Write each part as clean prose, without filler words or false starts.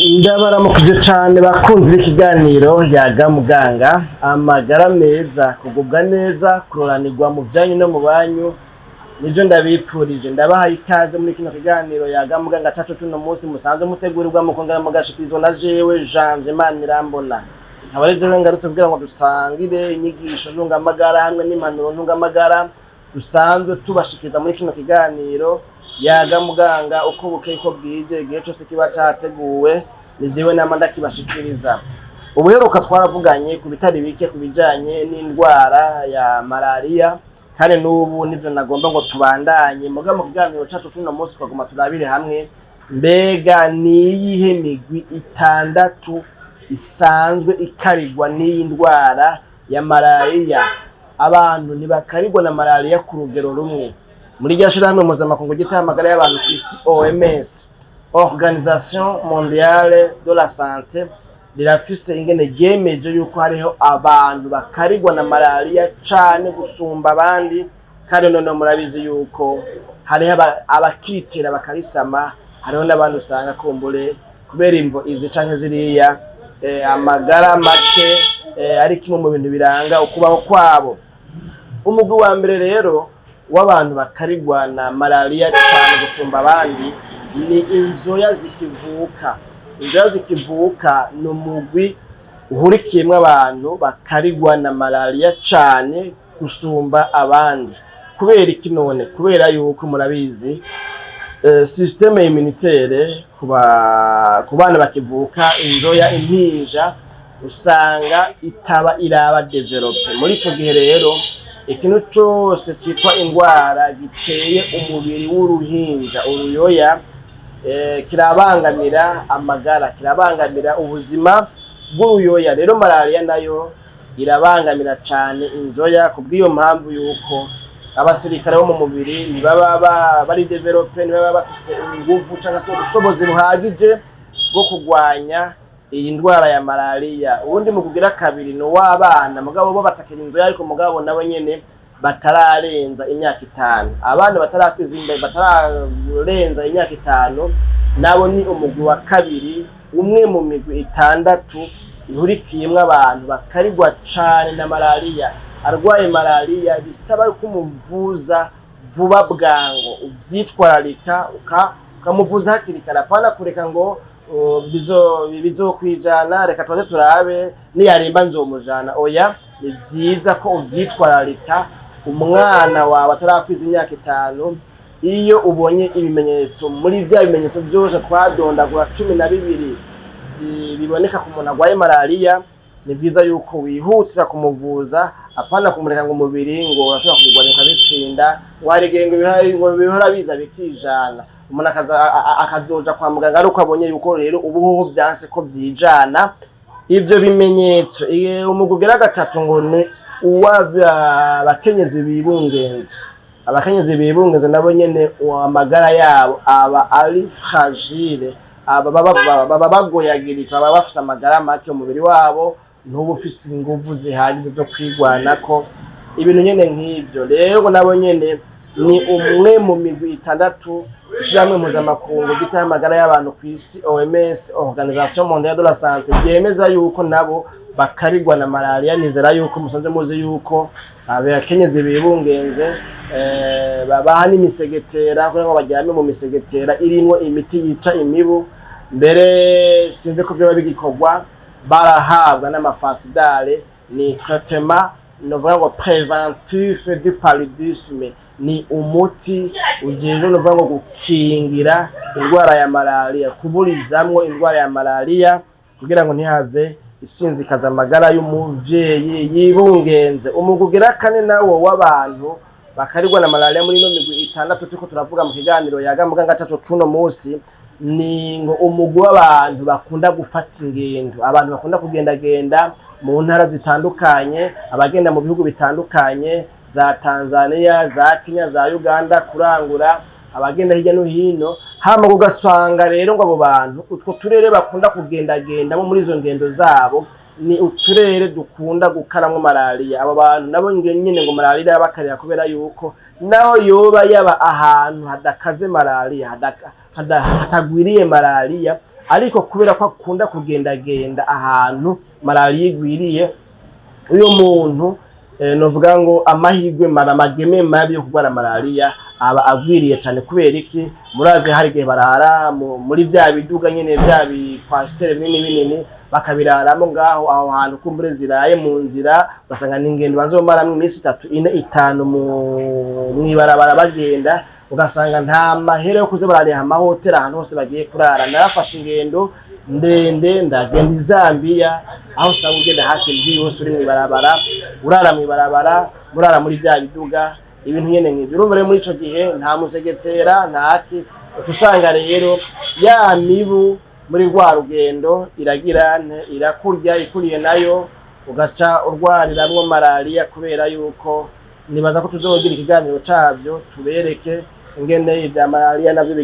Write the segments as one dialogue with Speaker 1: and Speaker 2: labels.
Speaker 1: Ndabaramukije cane bakunzi b'ikiganiro yaga muganga amagara meza kugubwa neza kuroranirwa mu vyanyu no mu banyu nivyo ndabipfurije ndabahaye ikaze muri kino kiganiro yaga muganga cacu cuno munsi musanzwe mutegurirwa mu kongera mugashikirizwa na jewe Janvier Manirambona abareje ngarutse kugira ngo dusangire inyigisho ntungamagara hamwe n'impanuro ntungamagara dusanzwe tubashikiriza muri kino kiganiro yaga muganga uko bukeye ko bwije igihe cyose kiba categuwe ni jewe nama ndakibashikiriza ubuheruka twaravuganye ku bitari bike ku bijanye n'indwara ya malaria kandi n'ubu nivyo nagomba ngo tubandanye muga mu kiganiro cacu cuno munsi twaguma turabire hamwe mbega niyihe migwi itandatu isanzwe ikarigwa n'iyi ndwara ya malaria abantu ntibakarigwa na malaria ku rugero rumwe muri rya shirahamwe mpuzamakungu ryitaho amagara y'abantu ku isi OMS Organisation Mondiale de la Santé rirafise ingene ryemeje yuko hariho abantu bakarigwa na malaria cane gusumba abandi kandi none murabizi yuko hariho abakitera bakarisama hariho n'abandi usanga kumbure kubera imvo izi canke ziriya amagara make ari kimwe mu bintu biranga ukubaho kwabo. Umugwi wa mbere rero w'abantu bakarigwa na malaria cyane gusumba abandi ni inzoya zikivuka. Inzoya zikivuka ni umugwi uhurikiyemwo abantu bakarigwa na malaria cyane gusumba abandi. Kubera iki none? Kubera yuko murabizi systeme immunitaire ku bana bakivuka inzoya impinja usanga itaba iraba develope. Muri ico gihe rero ikintu cyose cyitwa indwara giteye umubiri w'uruhinja uruyoya kirabangamira amagara, kirabangamira ubuzima bw'uruyoya. Rero malaria nayo irabangamira cyane inzoya kubw'iyo mpamvu yuko abasirikare bo mu mubiri ntibaba bari develope, ntibaba bafise ingufu cyangwa se ubushobozi buhagije bwo kurwanya iyi ndwara ya malaria. Ubundi mu kugira kabiri no w'abana mugabo bo batakira inzoya ariko mugabo nabo nyene batararenza imyaka 5. Abana batarakwizimba batararenza imyaka 5 nabo ni umugwi wa kabiri umwe mu migwi itandatu ihurikiyemwe abantu bakarigwa cane na malaria. Arwaye malaria bisaba ko umuvuza vuba bwango uvyitwararika ukamuvuza hakiri kare apana kureka ngo bizokwijana reka twaje turabe niyaremba nzomujana. Oya, ni vyiza ko uvyitwararika umwana wawe atarakwiza imyaka 5 iyo ubonye ibimenyetso muri vya bimenyetso byose twadondagura 12 biboneka ku muntu agwaye malaria. Ni vyiza yuko wihutira kumuvuza apana kumureka ngo umubiri ngo urashobora kubigwanika bitsinda waregenge ngo bihora biza bikijana umuntu akazoja kwa muganga ari uko abonye yuko rero ubuhoho byanse ko vyijana ivyo bimenyetso. Umugugera gatatu ngo ni uw'abakenyezi bibungenze. Abakenyezi bibungenze nabo nyene amagara yabo aba ari fragile, baba bagoyagirika, baba bafise amagara make umubiri wabo ntubu ufise inguvu zihagije zo kwigwanako ibintu nyene nk'ivyo. Rero nabo nyene ni umwe mu migwi itandatu ishyirahamwe mpuzamakungu ryitaho amagara y'abantu ku isi OMS Organisation Mondiale de la Santé ryemeza yuko nabo bakarigwa na malaria. Nizera yuko musanzwe muzi yuko abakenyezi bibungenze babaha n'imisegetera kugira ngo bajyame mu misegetera irimwo imiti yica imibu. Mbere sinzi ko byo bigikorwa barahabwa n'amafasidale ni traitement novuga ngo préventif du paludisme, ni umuti ujejwe novuga ngo gukingira indwara ya malaria, kuburizamwo indwara ya malaria kugira ngo ntihave isinzikaza amagara y'umuvyeyi yibungenze. Umugugira kane nawo w'abantu bakarigwa na malaria muri no migwi itandatu turiko turavuga mu kiganiro yaga muganga cacu cuno munsi ni ngo umugwi w'abantu bakunda gufata ingendo, abantu bakunda kugendagenda mu ntara zitandukanye, abagenda mu bihugu bitandukanye za Tanzania, za Kenya, za Uganda kurangura, abagenda hirya no hino. Hama ugasanga rero ngo abo bantu utwo turere bakunda kugendagenda muri izo ngendo zabo ni uturere dukunda gukaramwo malaria. Abo bantu nabo nyene ngo malaria yabakarira kubera yuko naho yoba yaba ahantu hadakaze malaria hatagwiriye malaria ariko kubera ko akunda kugendagenda ahantu malariya igwiriye, uyo muntu novuga ngo amahirwe amageme mabi yo kurwara malariya aba agwiriye cyane. Kubera iki? Murazi hari igihe barara muri vya biduga nyene vya bikwasiteri binini bakabiraramo ngaho aho hantu kumbure ziraye mu nzira, ugasanga n'ingendo bazomaramwo iminsi 3 4 5 mwibarabara bagenda, ugasanga nta mahera yo kuza barariha amahoteli ahantu hose bagiye kurara. Narafashe ingendo ndende ndagenda i Zambia, aho usanga ugenda hafi y'indi yose uri mwibarabara, urara mwibarabara, murara muri vya biduga, ibintu nyene nk'ibyo. Urumva rero muri ico gihe nta musegetera ntaki, usanga rero ya mibu muri rwa rugendo irakurya ikuriye nayo, ugaca urwariramwo malariya. Kubera yuko nibaza ko tuzogira ikiganiro cavyo tubereke ingene ivya malariya navyo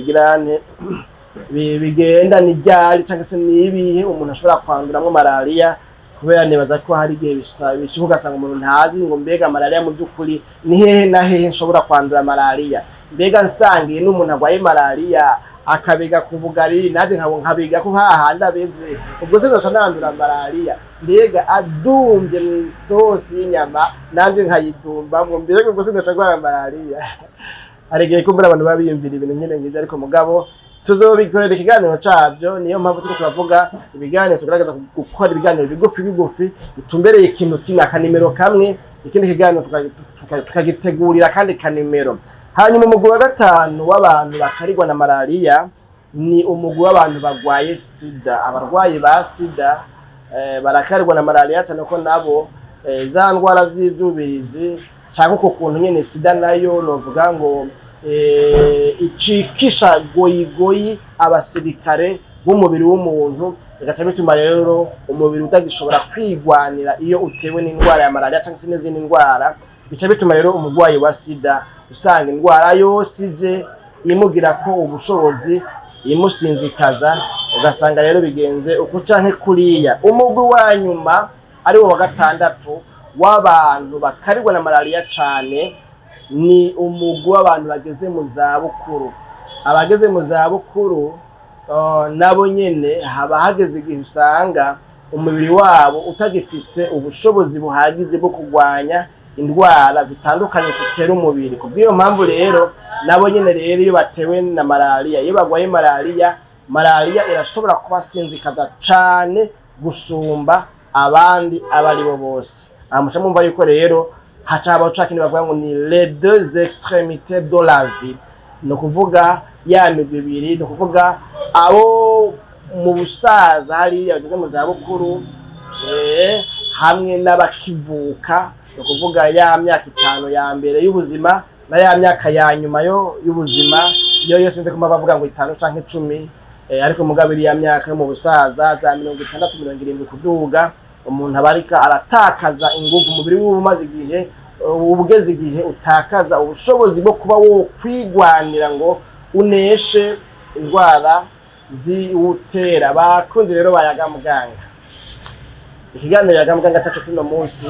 Speaker 1: bigenda n'iryari canke se nibihe umuntu ashobora kwanduramwo malariya. Kubera nibaza ko hari igihe bishibuka ugasanga umuntu ntazi ngo mbega malariya mu by'ukuri ni hehe na hehe nshobora kwandura malariya, mbega nsangiye n'umuntu agwaye malariya akabega ku bugari naje nkabiga ko hahandi abeze, ubwo se ndoca nandura malariya. Mbega adumbye mu isosi y'inyama nanje nkayidumba ngo mbega ubwo se ndoca gwara malariya. Aregeye kumbura abantu babiyumvira ibintu nyene ngivyo, ariko mugabo tuzobikorera ikiganiro cavyo. Niyo mpamvu tuko turavuga ibiganiro, tugaragaza gukora ibiganiro bigufi bitumbereye ikintu kimwe, akanimero kamwe, ikindi kiganiro tukagitegurira kandi kanimero. Hanyuma umugwi wa gatanu w'abantu bakarigwa na malariya ni umugwi w'abantu bagwaye sida. Abarwayi ba sida barakarigwa na malariya cyane ko nabo za ndwara z'ivyubirizi cyangwa uko kuntu nyene sida nayo novuga ngo icikisha goyigoyi abasirikare b'umubiri w'umuntu, bigaca bituma rero umubiri utagishobora kwigwanira iyo utewe n'indwara ya malariya cyangwa se n'izindi ndwara. Bica bituma rero umurwayi wa sida usanga indwara yose ije imugira ko ubushobozi imusinzikaza, ugasanga rero bigenze uko canke kuriya. Umugwi wa nyuma ari wo wa gatandatu w'abantu bakarigwa na malariya cane ni umugwi w'abantu bageze mu zabukuru. Abageze mu zabukuru nabo nyene haba hageze igihe usanga umubiri wabo utagifise ubushobozi buhagije bwo kurwanya indwara zitandukanye zitera umubiri. Kubw'iyo mpamvu rero nabo nyene rero iyo batewe na malariya, iyo bagwaye malariya irashobora kubasinzikaza cane gusumba abandi abari bo bose. Muca mumva yuko rero hacaba ucakini bavuga ngo ni les deux extrémités de la vie, no kuvuga ya migwi ibiri, no kuvuga abo mu busaza hari abageze mu zabukuru hamwe n'abakivuka, no kuvuga ya myaka 5 ya mbere y'ubuzima na ya myaka ya nyuma y'ubuzima. Yo yose nze kuma bavuga ngo 5 canke 10, ariko mugabiri ya myaka yo mu busaza za 60 70 kuduga, umuntu abarika aratakaza ingufu, umubiri w'umaze igihe ubugeze igihe utakaza ubushobozi bwo kuba wo kwigwanira ngo uneshe indwara ziwutera. Bakunzi rero bayaga muganga, ikiganiro yaga muganga cyacu tuno munsi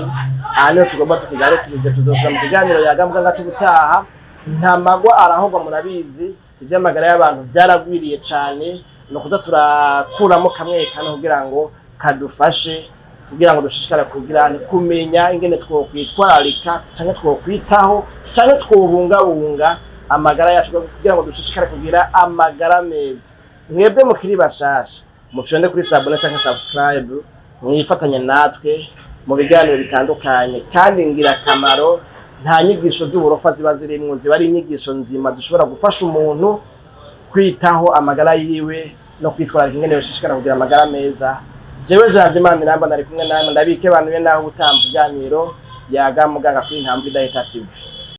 Speaker 1: niho tugomba tukigarukirize. Tuzosura mu kiganiro yaga muganga cy'ubutaha. Ntamagwa arahogwa, murabizi iby'amagara y'abantu byaragwiriye cyane, no kuza turakuramo kamwe kugira ngo kadufashe, kugira ngo dushishikare kugira kumenya ingene twokwitwararika canke twokwitaho canke twobungabunga amagara yacu, kugira ngo dushishikare kugira amagara meza. Mwebwe mukiri bashasha mufyonde kuri sabone canke subscribe, mwifatanya natwe mu biganiro bitandukanye kandi ngira kamaro. Nta nyigisho z'uburofa ziba zirimwo, ziba ari inyigisho nzima dushobora gufasha umuntu kwitaho amagara yiwe no kwitwararika ingene yoshishikara kugira amagara meza. Jewe Jean Imana namba nari kumwe namwe, ndabike bantu be naho utambuganiro yaga muganga kuri Ntambwe Data TV.